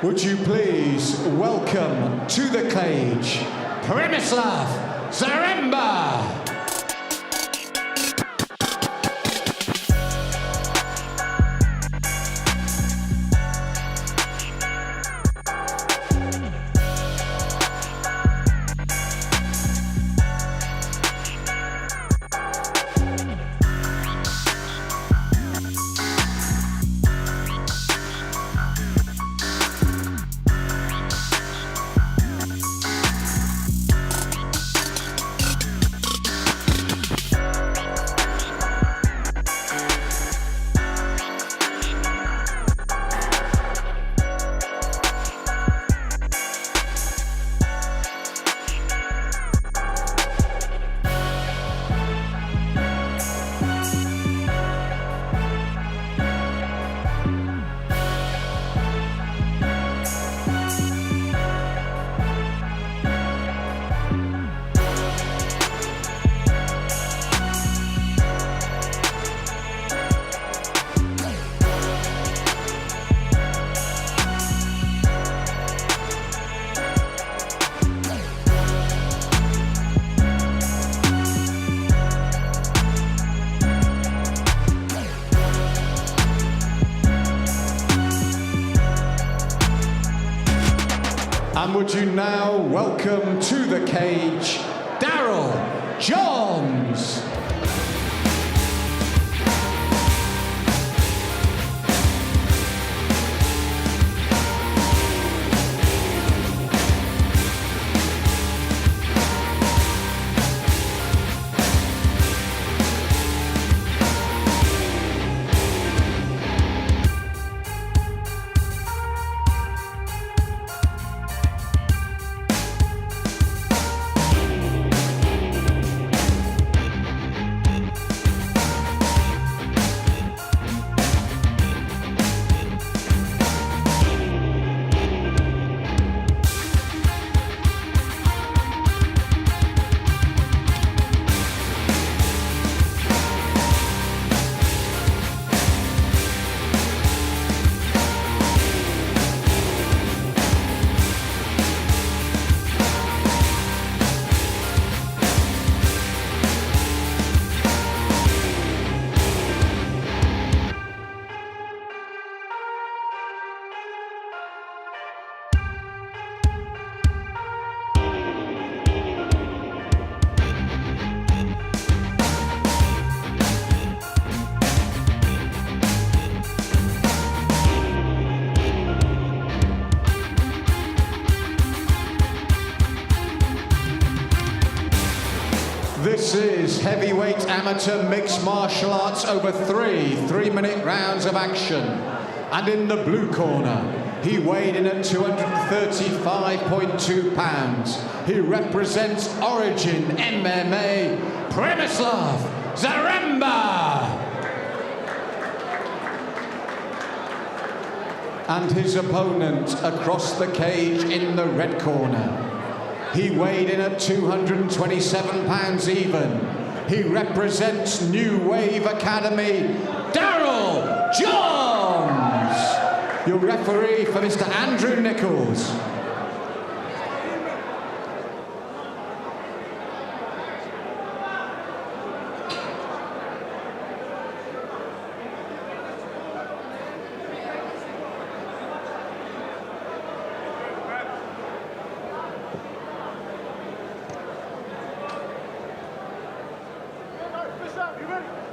Would you please welcome to the cage, Przemyslaw Zaremba! And would you now welcome to the cage, Darryl Johns. This is heavyweight amateur mixed martial arts over three-minute rounds of action. And in the blue corner, he weighed in at 235.2 pounds. He represents Origin MMA, Przemyslav Zaremba. And his opponent across the cage in the red corner. He weighed in at 227 pounds even. He represents New Wave Academy, Darryl Johns. Your referee for Mr. Andrew Nichols.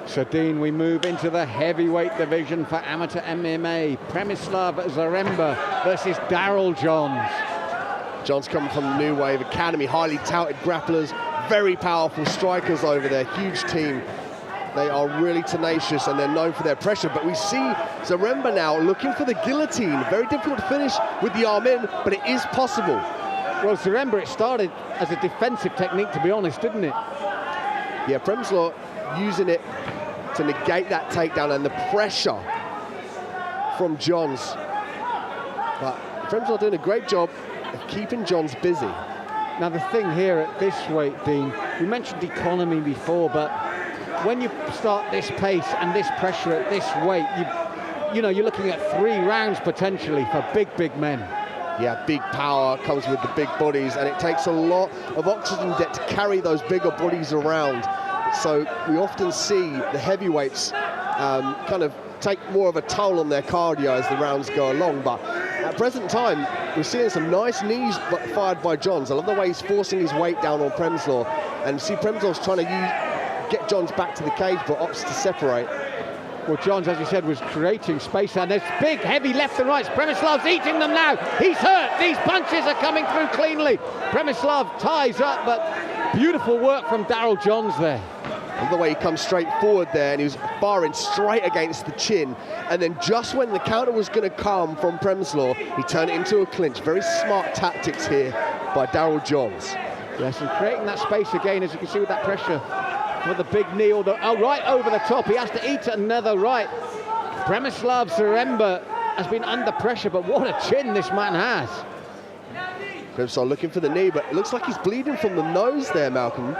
So, Dean, we move into the heavyweight division for amateur MMA. Przemyslav Zaremba versus Darryl Johns. Johns coming from the New Wave Academy, highly touted grapplers, very powerful strikers over there, huge team. They are really tenacious and they're known for their pressure, but we see Zaremba now looking for the guillotine. Very difficult to finish with the arm in, but it is possible. Well, Zaremba, it started as a defensive technique, to be honest, didn't it? Yeah, Przemyslav using it to negate that takedown and the pressure from Johns. But Przemyslav doing a great job of keeping Johns busy. Now, the thing here at this weight, Dean, we mentioned economy before, but when you start this pace and this pressure at this weight, you know, you're looking at 3 rounds potentially for big men. Yeah, big power comes with the big bodies, and it takes a lot of oxygen debt to carry those bigger bodies around. So we often see the heavyweights kind of take more of a toll on their cardio as the rounds go along. But at present time, we're seeing some nice knees fired by Johns. I love the way he's forcing his weight down on Przemyslaw. And see, Przemyslaw's trying to get Johns back to the cage, but opts to separate. Well, Johns, as you said, was creating space, and there's big, heavy left and rights. Przemyslav's eating them now. He's hurt. These punches are coming through cleanly. Przemyslav ties up, but beautiful work from Darryl Johns there. And the way he comes straight forward there, and he was firing straight against the chin. And then just when the counter was going to come from Przemyslav, he turned it into a clinch. Very smart tactics here by Darryl Johns. Yes, and creating that space again, as you can see with that pressure for the big knee, right over the top. He has to eat another right. Przemyslav Zaremba has been under pressure, but what a chin this man has. Przemyslav looking for the knee, but it looks like he's bleeding from the nose there, Malcolm.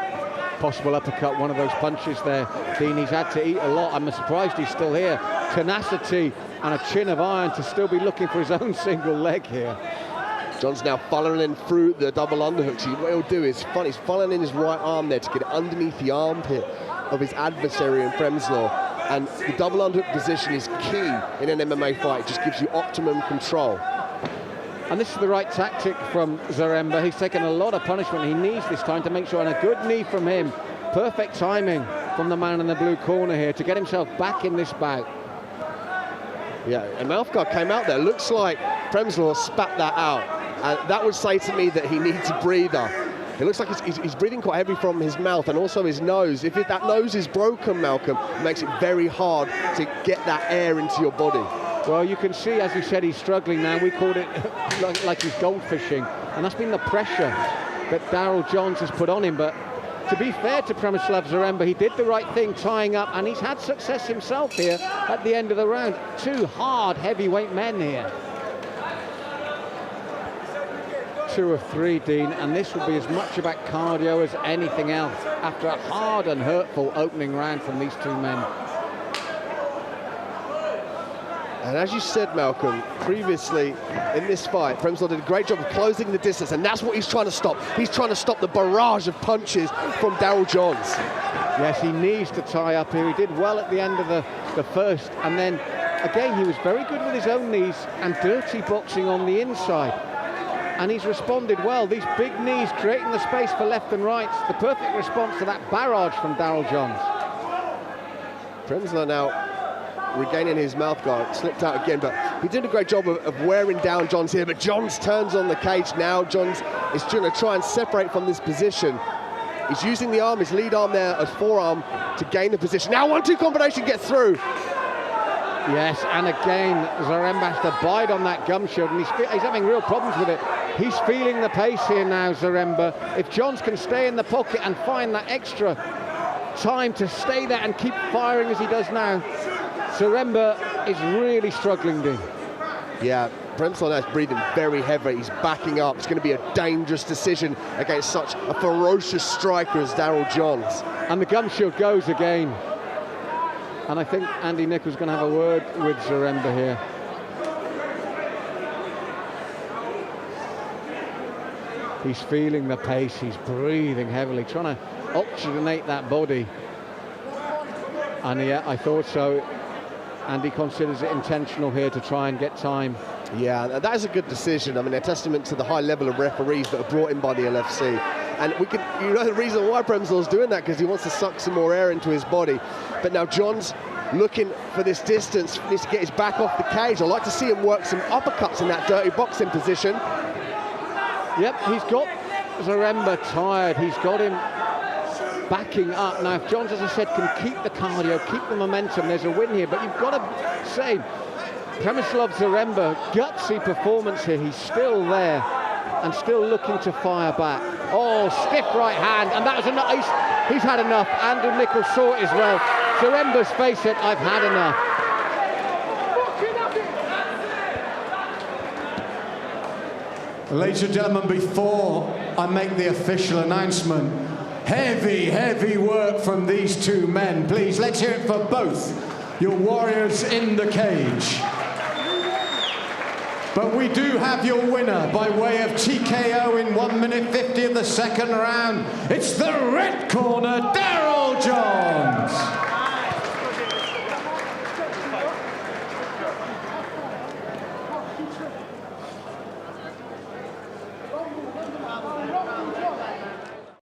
Possible uppercut, one of those punches there. Dean, he's had to eat a lot. I'm surprised he's still here. Tenacity and a chin of iron to still be looking for his own single leg here. John's now funneling through the double underhooks. What he'll do is he's funneling his right arm there to get it underneath the armpit of his adversary in Przemyslav. And the double underhook position is key in an MMA fight. It just gives you optimum control. And this is the right tactic from Zaremba. He's taken a lot of punishment. He needs this time to make sure, and a good knee from him. Perfect timing from the man in the blue corner here to get himself back in this bout. Yeah, and mouthguard came out there. Looks like Przemyslav spat that out. And that would say to me that he needs a breather. It looks like he's breathing quite heavy from his mouth and also his nose. If that nose is broken, Malcolm, it makes it very hard to get that air into your body. Well, you can see, as you said, he's struggling now. We called it like he's goldfishing. And that's been the pressure that Darryl Johns has put on him. But to be fair to Przemyslav Zaremba, he did the right thing, tying up, and he's had success himself here at the end of the round. 2 hard heavyweight men here. 2 of 3, Dean, and this will be as much about cardio as anything else after a hard and hurtful opening round from these 2 men. And as you said, Malcolm, previously in this fight, Przemyslav did a great job of closing the distance, and that's what he's trying to stop. He's trying to stop the barrage of punches from Darryl Johns. Yes, he needs to tie up here. He did well at the end of the first, and then again, he was very good with his own knees and dirty boxing on the inside. And he's responded well. These big knees creating the space for left and right. The perfect response to that barrage from Darryl Johns. Przemyslav now regaining his mouth guard, slipped out again, but he did a great job of wearing down Johns here. But Johns turns on the cage now. Johns is trying to try and separate from this position. He's using the arm, his lead arm there, as forearm to gain the position. Now 1-2 combination gets through. Yes, and again, Zaremba has to bide on that gum shield, and he's having real problems with it. He's feeling the pace here now, Zaremba. If Johns can stay in the pocket and find that extra time to stay there and keep firing as he does now, Zaremba is really struggling, Dean. Yeah, Przemyslav is breathing very heavy. He's backing up. It's going to be a dangerous decision against such a ferocious striker as Darryl Johns. And the gum shield goes again. And I think Andy Nicholls going to have a word with Zaremba here. He's feeling the pace. He's breathing heavily, trying to oxygenate that body. And yeah, I thought so. And he considers it intentional here to try and get time. Yeah, that is a good decision. I mean, a testament to the high level of referees that are brought in by the LFC. And you know the reason why Przemyslav's doing that, because he wants to suck some more air into his body. But now Johns looking for this distance, needs to get his back off the cage. I'd like to see him work some uppercuts in that dirty boxing position. Yep, he's got Zaremba tired. He's got him backing up. Now, if Johns, as I said, can keep the cardio, keep the momentum, there's a win here. But you've got to say, Przemyslav Zaremba, gutsy performance here. He's still there and still looking to fire back. Oh, stiff right hand, and that was enough. He's had enough. Andrew Nicholls saw it as well. Zaremba's face it, I've had enough. Ladies and gentlemen, before I make the official announcement, heavy work from these 2 men. Please, let's hear it for both your warriors in the cage. But we do have your winner by way of TKO in 1 minute 50 of the second round. It's the red corner, Darryl Johns.